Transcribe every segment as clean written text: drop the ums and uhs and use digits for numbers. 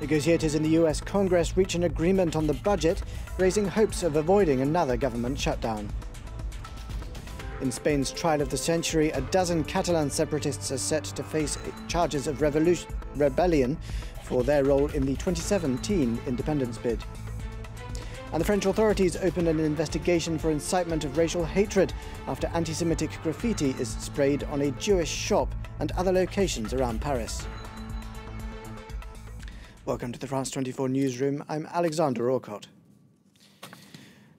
Negotiators in the US Congress reach an agreement on the budget, raising hopes of avoiding another government shutdown. In Spain's trial of the century, a dozen Catalan separatists are set to face charges of rebellion for their role in the 2017 independence bid. And the French authorities open an investigation for incitement of racial hatred after anti-Semitic graffiti is sprayed on a Jewish shop and other locations around Paris. Welcome to the France 24 newsroom. I'm Alexander Orcott.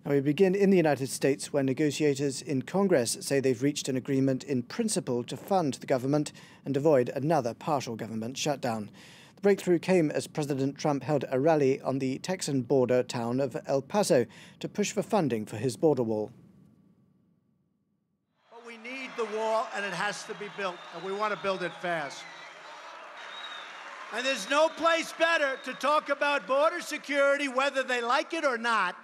Now we begin in the United States, where negotiators in Congress say they've reached an agreement in principle to fund the government and avoid another partial government shutdown. The breakthrough came as President Trump held a rally on the Texan border town of El Paso to push for funding for his border wall. But we need the wall, and it has to be built, and we want to build it fast. And there's no place better to talk about border security, whether they like it or not,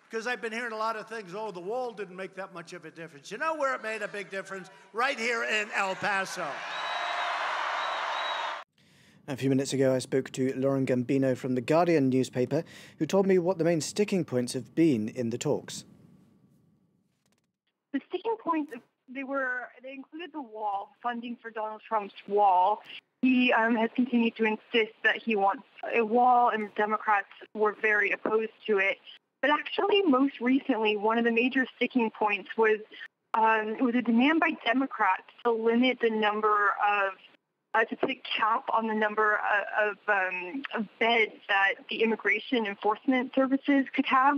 because I've been hearing a lot of things, oh, the wall didn't make that much of a difference. You know where it made a big difference? Right here in El Paso. A few minutes ago, I spoke to Lauren Gambino from The Guardian newspaper, who told me what the main sticking points have been in the talks. The sticking points, they included the wall, funding for Donald Trump's wall. He has continued to insist that he wants a wall, and Democrats were very opposed to it. But actually, most recently, one of the major sticking points was a demand by Democrats to limit the number of, to put a cap on the number of beds that the immigration enforcement services could have.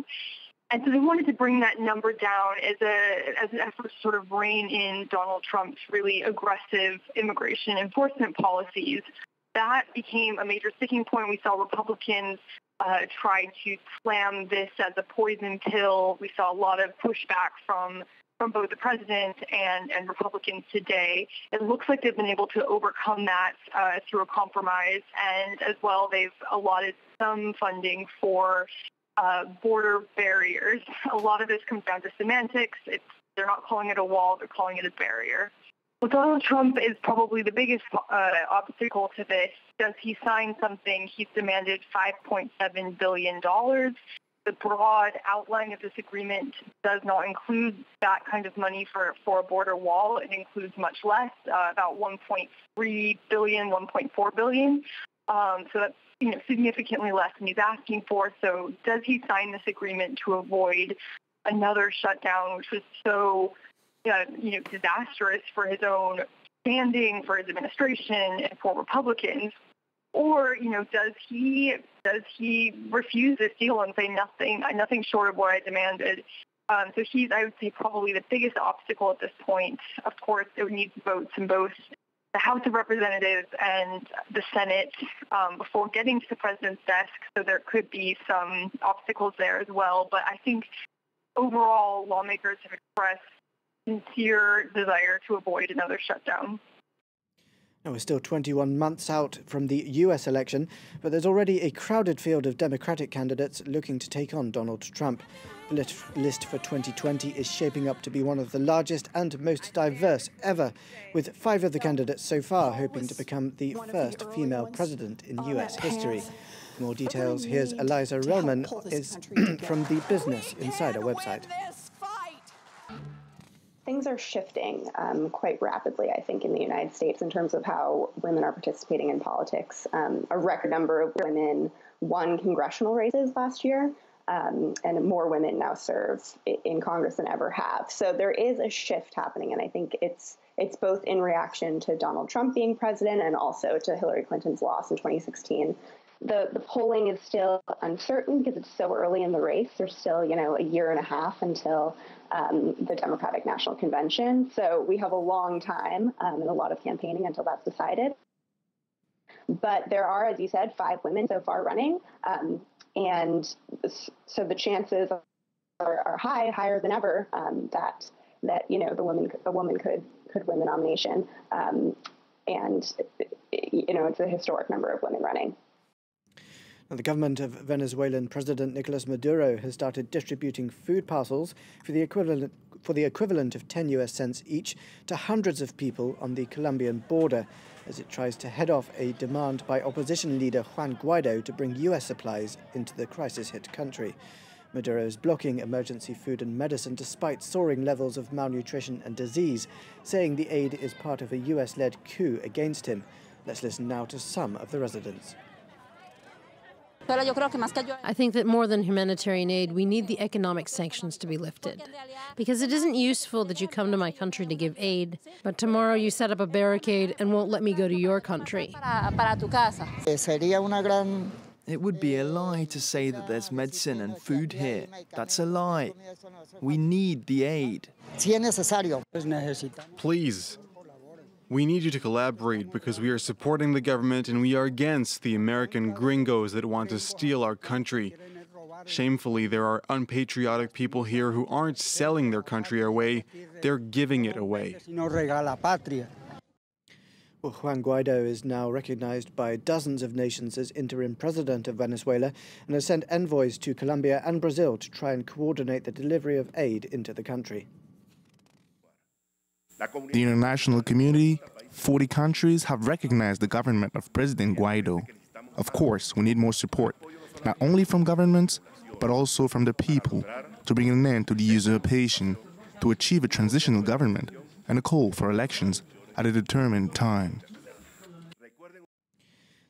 And so they wanted to bring that number down as an effort to sort of rein in Donald Trump's really aggressive immigration enforcement policies. That became a major sticking point. We saw Republicans try to slam this as a poison pill. We saw a lot of pushback from both the president and Republicans today. It looks like they've been able to overcome that through a compromise. And as well, they've allotted some funding for border barriers. A lot of this comes down to semantics. They're not calling it a wall, they're calling it a barrier. Well, Donald Trump is probably the biggest obstacle to this. Does he sign something? He's demanded $5.7 billion. The broad outline of this agreement does not include that kind of money for a border wall. It includes much less, about $1.3 billion, $1.4 billion. So that's significantly less than he's asking for. So does he sign this agreement to avoid another shutdown, which was so disastrous for his own standing, for his administration, and for Republicans? Or does he refuse this deal and say nothing short of what I demanded? So he's, I would say, probably the biggest obstacle at this point. Of course, it would need votes in both the House of Representatives and the Senate before getting to the president's desk, so there could be some obstacles there as well. But I think overall, lawmakers have expressed sincere desire to avoid another shutdown. Now, we're still 21 months out from the US election, but there's already a crowded field of Democratic candidates looking to take on Donald Trump. The list for 2020 is shaping up to be one of the largest and most diverse ever, with 5 of the candidates so far hoping to become the first female president in US history. For more details, here's Eliza Relman from the Business Insider website. Things are shifting quite rapidly, I think, in the United States in terms of how women are participating in politics. A record number of women won congressional races last year, and more women now serve in Congress than ever have. So there is a shift happening, and I think it's both in reaction to Donald Trump being president and also to Hillary Clinton's loss in 2016. The polling is still uncertain because it's so early in the race. There's still, a year and a half until the Democratic National Convention. So we have a long time and a lot of campaigning until that's decided. But there are, as you said, 5 women so far running. And so the chances are higher than ever that a woman could win the nomination. And it's a historic number of women running. The government of Venezuelan President Nicolas Maduro has started distributing food parcels for the for the equivalent of 10 US cents each to hundreds of people on the Colombian border as it tries to head off a demand by opposition leader Juan Guaido to bring US supplies into the crisis-hit country. Maduro is blocking emergency food and medicine despite soaring levels of malnutrition and disease, saying the aid is part of a US-led coup against him. Let's listen now to some of the residents. I think that more than humanitarian aid, we need the economic sanctions to be lifted. Because it isn't useful that you come to my country to give aid, but tomorrow you set up a barricade and won't let me go to your country. It would be a lie to say that there's medicine and food here. That's a lie. We need the aid. Please. We need you to collaborate because we are supporting the government and we are against the American gringos that want to steal our country. Shamefully, there are unpatriotic people here who aren't selling their country away, they're giving it away. Well, Juan Guaido is now recognized by dozens of nations as interim president of Venezuela and has sent envoys to Colombia and Brazil to try and coordinate the delivery of aid into the country. The international community, 40 countries, have recognized the government of President Guaido. Of course, we need more support, not only from governments, but also from the people, to bring an end to the usurpation, to achieve a transitional government, and a call for elections at a determined time.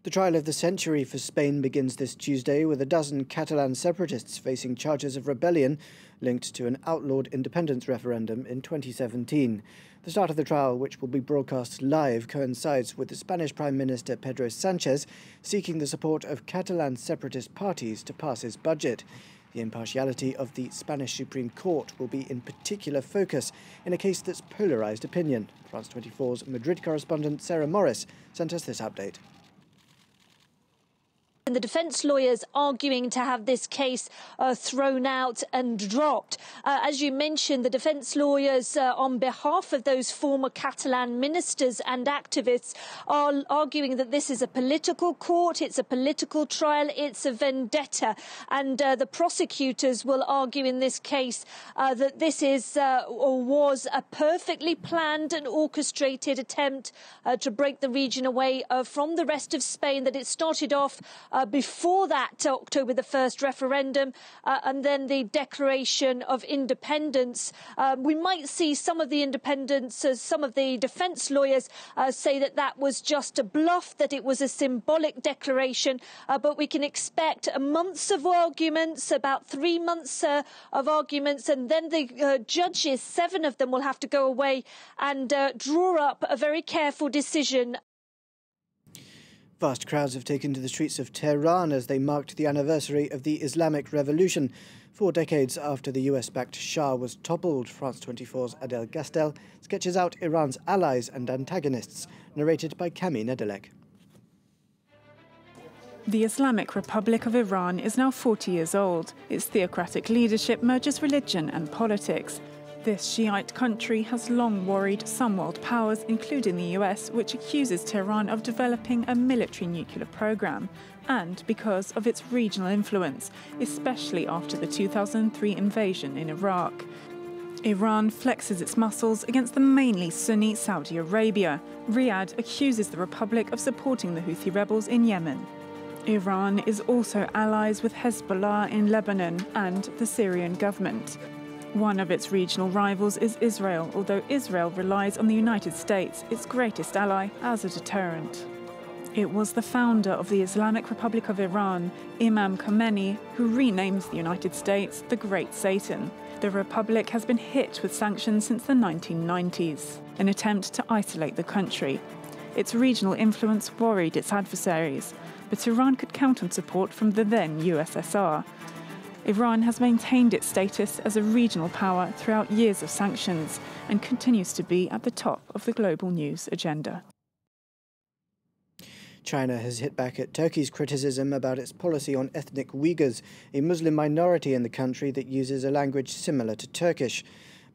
The trial of the century for Spain begins this Tuesday with a dozen Catalan separatists facing charges of rebellion linked to an outlawed independence referendum in 2017. The start of the trial, which will be broadcast live, coincides with the Spanish Prime Minister Pedro Sanchez seeking the support of Catalan separatist parties to pass his budget. The impartiality of the Spanish Supreme Court will be in particular focus in a case that's polarised opinion. France 24's Madrid correspondent Sarah Morris sent us this update. And the defence lawyers arguing to have this case thrown out and dropped. As you mentioned, the defence lawyers on behalf of those former Catalan ministers and activists are arguing that this is a political court, it's a political trial, it's a vendetta. And the prosecutors will argue in this case that this is or was a perfectly planned and orchestrated attempt to break the region away from the rest of Spain, that it started off before that October the 1st referendum and then the declaration of independence. We might see some of the independents, some of the defence lawyers say that that was just a bluff, that it was a symbolic declaration, but we can expect months of arguments, about 3 months of arguments, and then the judges, 7 of them, will have to go away and draw up a very careful decision. Vast crowds have taken to the streets of Tehran as they marked the anniversary of the Islamic Revolution. 4 decades after the US-backed Shah was toppled, France 24's Adel Gastel sketches out Iran's allies and antagonists, narrated by Cami Nedelek. The Islamic Republic of Iran is now 40 years old. Its theocratic leadership merges religion and politics. This Shiite country has long worried some world powers, including the US, which accuses Tehran of developing a military nuclear program, and because of its regional influence, especially after the 2003 invasion in Iraq. Iran flexes its muscles against the mainly Sunni Saudi Arabia. Riyadh accuses the republic of supporting the Houthi rebels in Yemen. Iran is also allies with Hezbollah in Lebanon and the Syrian government. One of its regional rivals is Israel, although Israel relies on the United States, its greatest ally, as a deterrent. It was the founder of the Islamic Republic of Iran, Imam Khomeini, who renames the United States the Great Satan. The republic has been hit with sanctions since the 1990s, an attempt to isolate the country. Its regional influence worried its adversaries, but Iran could count on support from the then USSR. Iran has maintained its status as a regional power throughout years of sanctions and continues to be at the top of the global news agenda. China has hit back at Turkey's criticism about its policy on ethnic Uyghurs, a Muslim minority in the country that uses a language similar to Turkish.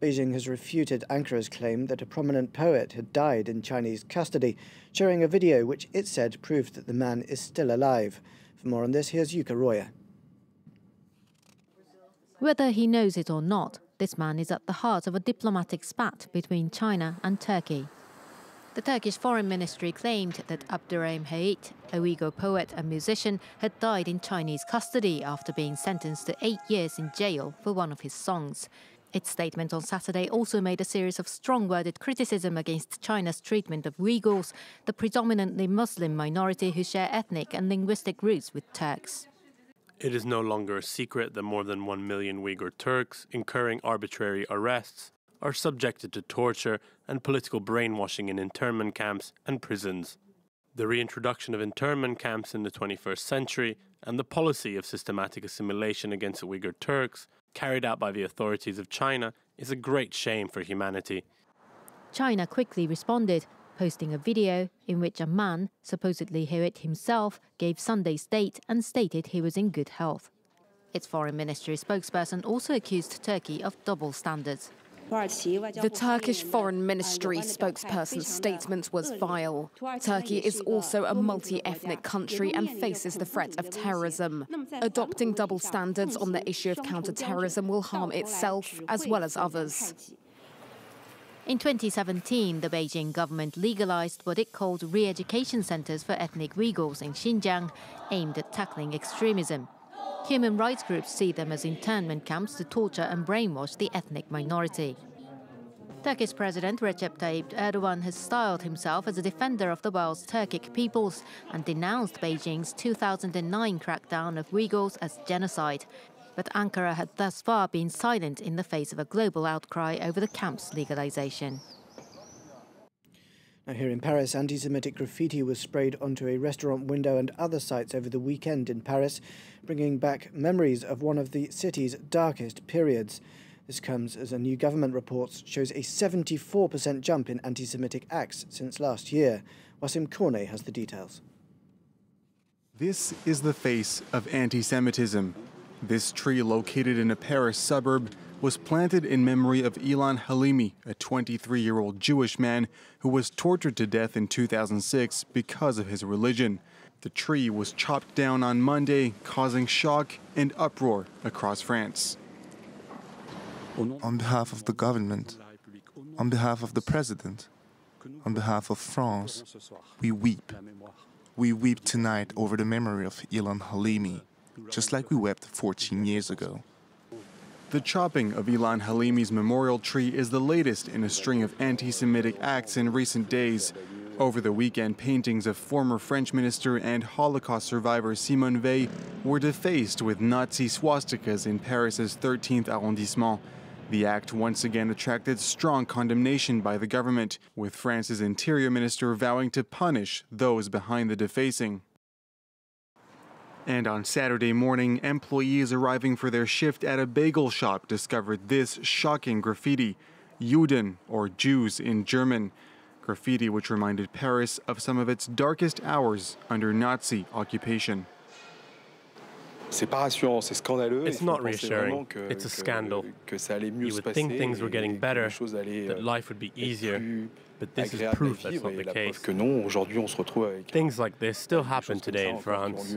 Beijing has refuted Ankara's claim that a prominent poet had died in Chinese custody, sharing a video which it said proved that the man is still alive. For more on this, here's Yuka Roya. Whether he knows it or not, This man is at the heart of a diplomatic spat between China and Turkey. The Turkish Foreign Ministry claimed that Abdurrahim Hayit, a Uyghur poet and musician, had died in Chinese custody after being sentenced to 8 years in jail for one of his songs. Its statement on Saturday also made a series of strong-worded criticism against China's treatment of Uyghurs, the predominantly Muslim minority who share ethnic and linguistic roots with Turks. It is no longer a secret that more than 1 million Uyghur Turks, incurring arbitrary arrests, are subjected to torture and political brainwashing in internment camps and prisons. The reintroduction of internment camps in the 21st century and the policy of systematic assimilation against Uyghur Turks carried out by the authorities of China is a great shame for humanity. China quickly responded, posting a video in which a man, supposedly Hayit himself, gave Sunday state and stated he was in good health. Its foreign ministry spokesperson also accused Turkey of double standards. The Turkish Foreign Ministry spokesperson's statement was vile. Turkey is also a multi-ethnic country and faces the threat of terrorism. Adopting double standards on the issue of counter-terrorism will harm itself as well as others. In 2017, the Beijing government legalized what it called re-education centers for ethnic Uyghurs in Xinjiang, aimed at tackling extremism. Human rights groups see them as internment camps to torture and brainwash the ethnic minority. Turkish President Recep Tayyip Erdogan has styled himself as a defender of the world's Turkic peoples and denounced Beijing's 2009 crackdown of Uyghurs as genocide. But Ankara had thus far been silent in the face of a global outcry over the camp's legalization. Now here in Paris, anti-Semitic graffiti was sprayed onto a restaurant window and other sites over the weekend in Paris, bringing back memories of one of the city's darkest periods. This comes as a new government report shows a 74% jump in anti-Semitic acts since last year. Wasim Korne has the details. This is the face of anti-Semitism. This tree, located in a Paris suburb, was planted in memory of Ilan Halimi, a 23-year-old Jewish man who was tortured to death in 2006 because of his religion. The tree was chopped down on Monday, causing shock and uproar across France. On behalf of the government, on behalf of the president, on behalf of France, we weep. We weep tonight over the memory of Ilan Halimi, just like we wept 14 years ago. The chopping of Ilan Halimi's memorial tree is the latest in a string of anti-Semitic acts in recent days. Over the weekend, paintings of former French minister and Holocaust survivor Simone Veil were defaced with Nazi swastikas in Paris's 13th arrondissement. The act once again attracted strong condemnation by the government, with France's interior minister vowing to punish those behind the defacing. And on Saturday morning, employees arriving for their shift at a bagel shop discovered this shocking graffiti, Juden, or Jews in German. Graffiti which reminded Paris of some of its darkest hours under Nazi occupation. It's not reassuring. It's a scandal. You would think things were getting better, that life would be easier. But this is proof that's not the case. Things like this still happen today in France.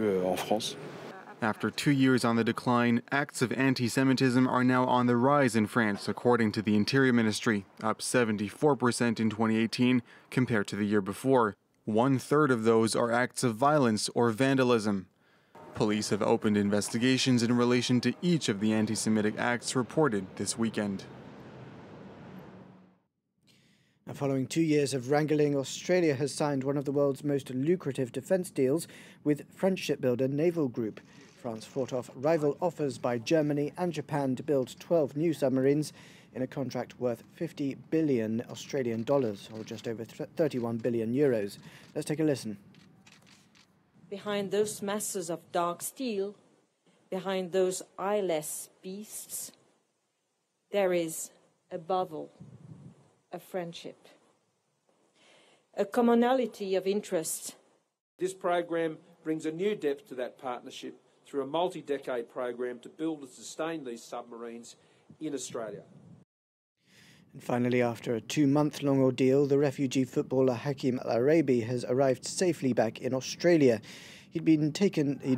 After 2 years on the decline, acts of anti-Semitism are now on the rise in France, according to the Interior Ministry, up 74% in 2018 compared to the year before. 1/3 of those are acts of violence or vandalism. Police have opened investigations in relation to each of the anti-Semitic acts reported this weekend. Now, following 2 years of wrangling, Australia has signed one of the world's most lucrative defence deals with French shipbuilder Naval Group. France fought off rival offers by Germany and Japan to build 12 new submarines in a contract worth 50 billion Australian dollars, or just over 31 billion euros. Let's take a listen. Behind those masses of dark steel, behind those eyeless beasts, there is, above all, a friendship, a commonality of interest. This program brings a new depth to that partnership through a multi-decade program to build and sustain these submarines in Australia. And finally, after a 2-month-long ordeal, the refugee footballer Hakim Al Arabi has arrived safely back in Australia. He'd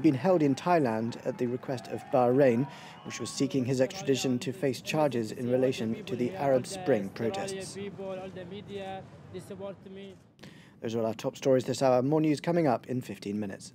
been held in Thailand at the request of Bahrain, which was seeking his extradition to face charges in relation to the Arab Spring protests. Those are all our top stories this hour. More news coming up in 15 minutes.